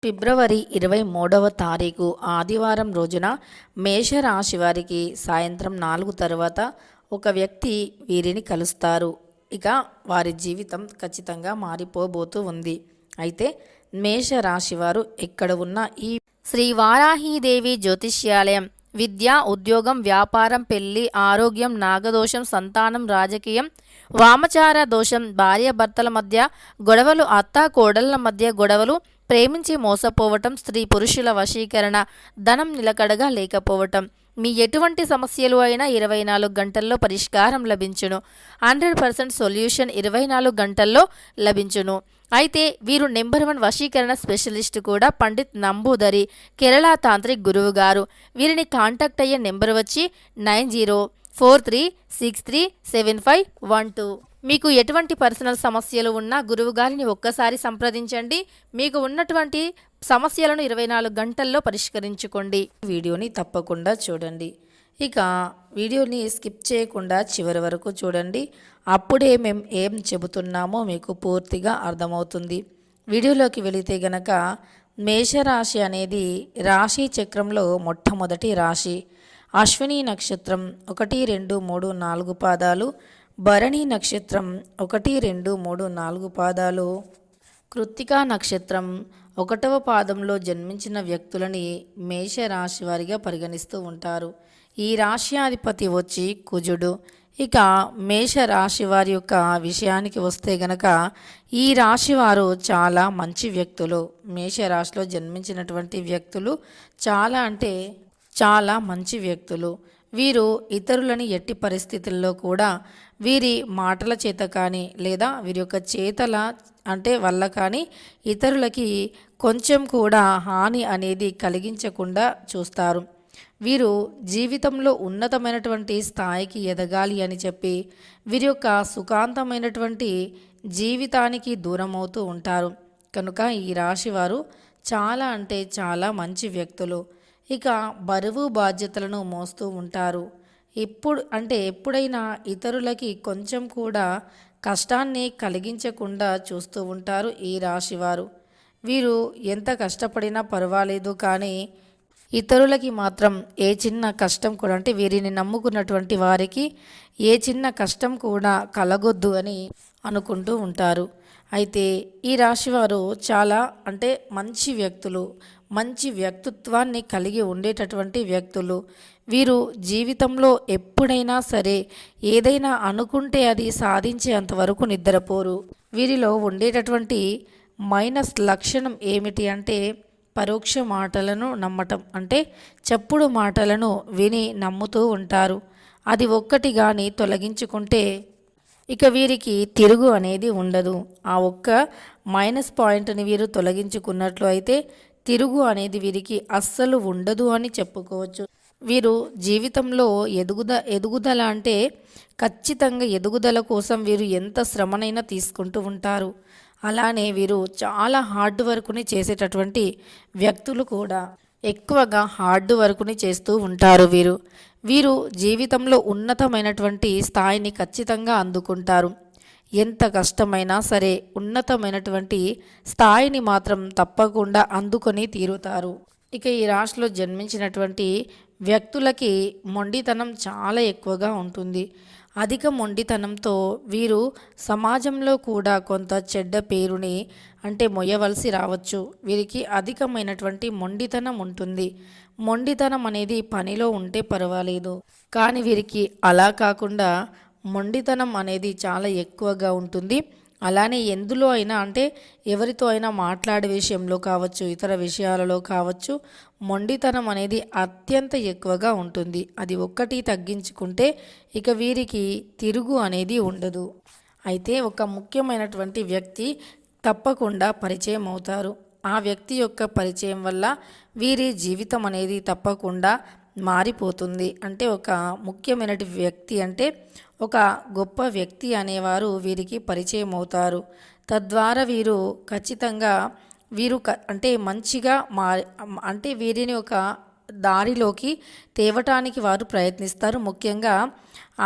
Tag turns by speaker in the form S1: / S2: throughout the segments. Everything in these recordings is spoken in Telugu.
S1: ఫిబ్రవరి 23వ తారీఖు ఆదివారం రోజున మేషరాశి వారికి సాయంత్రం 4 తర్వాత ఒక వ్యక్తి వీరిని కలుస్తారు. ఇక వారి జీవితం ఖచ్చితంగా మారిపోబోతూ ఉంది. అయితే మేషరాశి వారు ఎక్కడ ఉన్న ఈ శ్రీ వారాహీదేవి జ్యోతిష్యాలయం విద్య, ఉద్యోగం, వ్యాపారం, పెళ్లి, ఆరోగ్యం, నాగదోషం, సంతానం, రాజకీయం, వామచార దోషం, భార్యాభర్తల మధ్య గొడవలు, అత్త కోడళ్ల మధ్య గొడవలు, ప్రేమించి మోసపోవటం, స్త్రీ పురుషుల వశీకరణ, ధనం నిలకడగా లేకపోవటం, మీ ఎటువంటి సమస్యలు అయినా 24 గంటల్లో పరిష్కారం లభించును. 100% సొల్యూషన్ 24 గంటల్లో లభించును. అయితే వీరు నెంబర్ 1 వశీకరణ స్పెషలిస్ట్ కూడా పండిత్ నంబూదరి, కేరళ తాంత్రిక్ గురువు గారు. వీరిని కాంటాక్ట్ అయ్యే నెంబర్ వచ్చి 9043637512. మీకు ఎటువంటి పర్సనల్ సమస్యలు ఉన్నా గురువు గారిని ఒక్కసారి సంప్రదించండి. మీకు ఉన్నటువంటి సమస్యలను 24 గంటల్లో పరిష్కరించుకోండి. వీడియోని తప్పకుండా చూడండి. ఇక వీడియోని స్కిప్ చేయకుండా చివరి వరకు చూడండి. అప్పుడే మేము ఏం చెబుతున్నామో మీకు పూర్తిగా అర్థమవుతుంది. వీడియోలోకి వెళితే గనక మేషరాశి అనేది రాశి చక్రంలో మొట్టమొదటి రాశి. అశ్విని నక్షత్రం 1, 2, 3, 4 పాదాలు, భరణి నక్షత్రం 1, 2, 3, 4 పాదాలు, కృత్తికా నక్షత్రం 1వ పాదంలో జన్మించిన వ్యక్తులని మేషరాశి వారిగా పరిగణిస్తూ ఉంటారు. ఈ రాశ్యాధిపతి వచ్చి కుజుడు. ఇక మేషరాశి వారి యొక్క విషయానికి వస్తే గనక ఈ రాశి వారు చాలా మంచి వ్యక్తులు. మేషరాశిలో జన్మించినటువంటి వ్యక్తులు చాలా అంటే చాలా మంచి వ్యక్తులు. వీరు ఇతరులని ఎట్టి పరిస్థితుల్లో కూడా వీరి మాటల చేత కానీ లేదా వీరి యొక్క చేతల వల్ల కానీ ఇతరులకి కొంచెం కూడా హాని అనేది కలిగించకుండా చూస్తారు. వీరు జీవితంలో ఉన్నతమైనటువంటి స్థాయికి ఎదగాలి అని చెప్పి వీరి యొక్క సుఖాంతమైనటువంటి జీవితానికి దూరమవుతూ ఉంటారు. కనుక ఈ రాశి వారు చాలా అంటే చాలా మంచి వ్యక్తులు. ఇక బరువు బాధ్యతలను మోస్తూ ఉంటారు. ఎప్పుడైనా ఇతరులకి కొంచెం కూడా కష్టాన్ని కలిగించకుండా చూస్తూ ఉంటారు ఈ రాశివారు. వీరు ఎంత కష్టపడినా పర్వాలేదు, కానీ ఇతరులకి మాత్రం ఏ చిన్న కష్టం కూడా వీరిని నమ్ముకున్నటువంటి వారికి ఏ చిన్న కష్టం కూడా కలగొద్దు అని అనుకుంటూ ఉంటారు. అయితే ఈ రాశివారు చాలా మంచి వ్యక్తులు, మంచి వ్యక్తిత్వాన్ని కలిగి ఉండేటటువంటి వ్యక్తులు. వీరు జీవితంలో ఎప్పుడైనా సరే ఏదైనా అనుకుంటే అది సాధించేంతవరకు నిద్రపోరు. వీరిలో ఉండేటటువంటి మైనస్ లక్షణం ఏమిటి అంటే పరోక్ష మాటలను నమ్మటం, చెప్పుడు మాటలను విని నమ్ముతూ ఉంటారు. అది ఒక్కటి కానీ తొలగించుకుంటే ఇక వీరికి తిరుగు అనేది ఉండదు. ఆ ఒక్క మైనస్ పాయింట్ని వీరు తొలగించుకున్నట్లు అయితే తిరుగు అనేది వీరికి అస్సలు ఉండదు అని చెప్పుకోవచ్చు. వీరు జీవితంలో ఎదుగుదల ఖచ్చితంగా ఎదుగుదల కోసం వీరు ఎంత శ్రమనైనా తీసుకుంటూ ఉంటారు. అలానే వీరు చాలా హార్డ్ వర్క్ని చేసేటటువంటి వ్యక్తులు కూడా. ఎక్కువగా హార్డ్ వర్క్ని చేస్తూ ఉంటారు వీరు జీవితంలో ఉన్నతమైనటువంటి స్థాయిని ఖచ్చితంగా అందుకుంటారు. ఎంత కష్టమైనా సరే ఉన్నతమైనటువంటి స్థాయిని మాత్రం తప్పకుండా అందుకొని తీరుతారు. ఇక ఈ రాశిలో జన్మించినటువంటి వ్యక్తులకి మొండితనం చాలా ఎక్కువగా ఉంటుంది. అధిక మొండితనంతో వీరు సమాజంలో కూడా కొంత చెడ్డ పేరుని మొయ్యవలసి రావచ్చు. వీరికి అధికమైనటువంటి మొండితనం ఉంటుంది. మొండితనం అనేది పనిలో ఉంటే పర్వాలేదు, కానీ వీరికి అలా కాకుండా మొండితనం అనేది చాలా ఎక్కువగా ఉంటుంది. అలానే ఎందులో అయినా ఎవరితో అయినా మాట్లాడే విషయంలో కావచ్చు, ఇతర విషయాలలో కావచ్చు, మొండితనం అనేది అత్యంత ఎక్కువగా ఉంటుంది. అది ఒక్కటి తగ్గించుకుంటే ఇక వీరికి తిరుగు అనేది ఉండదు. అయితే ఒక ముఖ్యమైనటువంటి వ్యక్తి తప్పకుండా పరిచయం అవుతారు. ఆ వ్యక్తి యొక్క పరిచయం వల్ల వీరి జీవితం అనేది తప్పకుండా మారిపోతుంది. ఒక ముఖ్యమైన వ్యక్తి ఒక గొప్ప వ్యక్తి అనేవారు వీరికి పరిచయం అవుతారు. తద్వారా వీరు ఖచ్చితంగా మంచిగా వీరిని ఒక దారిలోకి తేవటానికి వారు ప్రయత్నిస్తారు. ముఖ్యంగా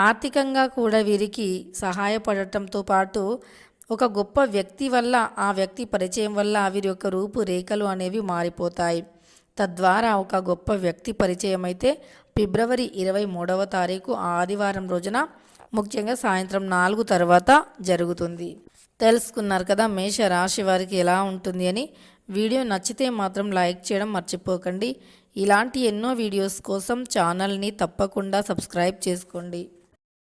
S1: ఆర్థికంగా కూడా వీరికి సహాయపడటంతో పాటు ఒక గొప్ప వ్యక్తి వల్ల, ఆ వ్యక్తి పరిచయం వల్ల వీరి యొక్క రూపురేఖలు అనేవి మారిపోతాయి. తద్వారా ఒక గొప్ప వ్యక్తి పరిచయం అయితే ఫిబ్రవరి 23వ తారీఖు ఆదివారం రోజున ముఖ్యంగా సాయంత్రం 4 తర్వాత జరుగుతుంది. తెలుసుకున్నారు కదా మేష రాశి వారికి ఎలా ఉంటుంది అని. వీడియో నచ్చితే మాత్రం లైక్ చేయడం మర్చిపోకండి. ఇలాంటి ఎన్నో వీడియోస్ కోసం ఛానల్ని తప్పకుండా సబ్స్క్రైబ్ చేసుకోండి.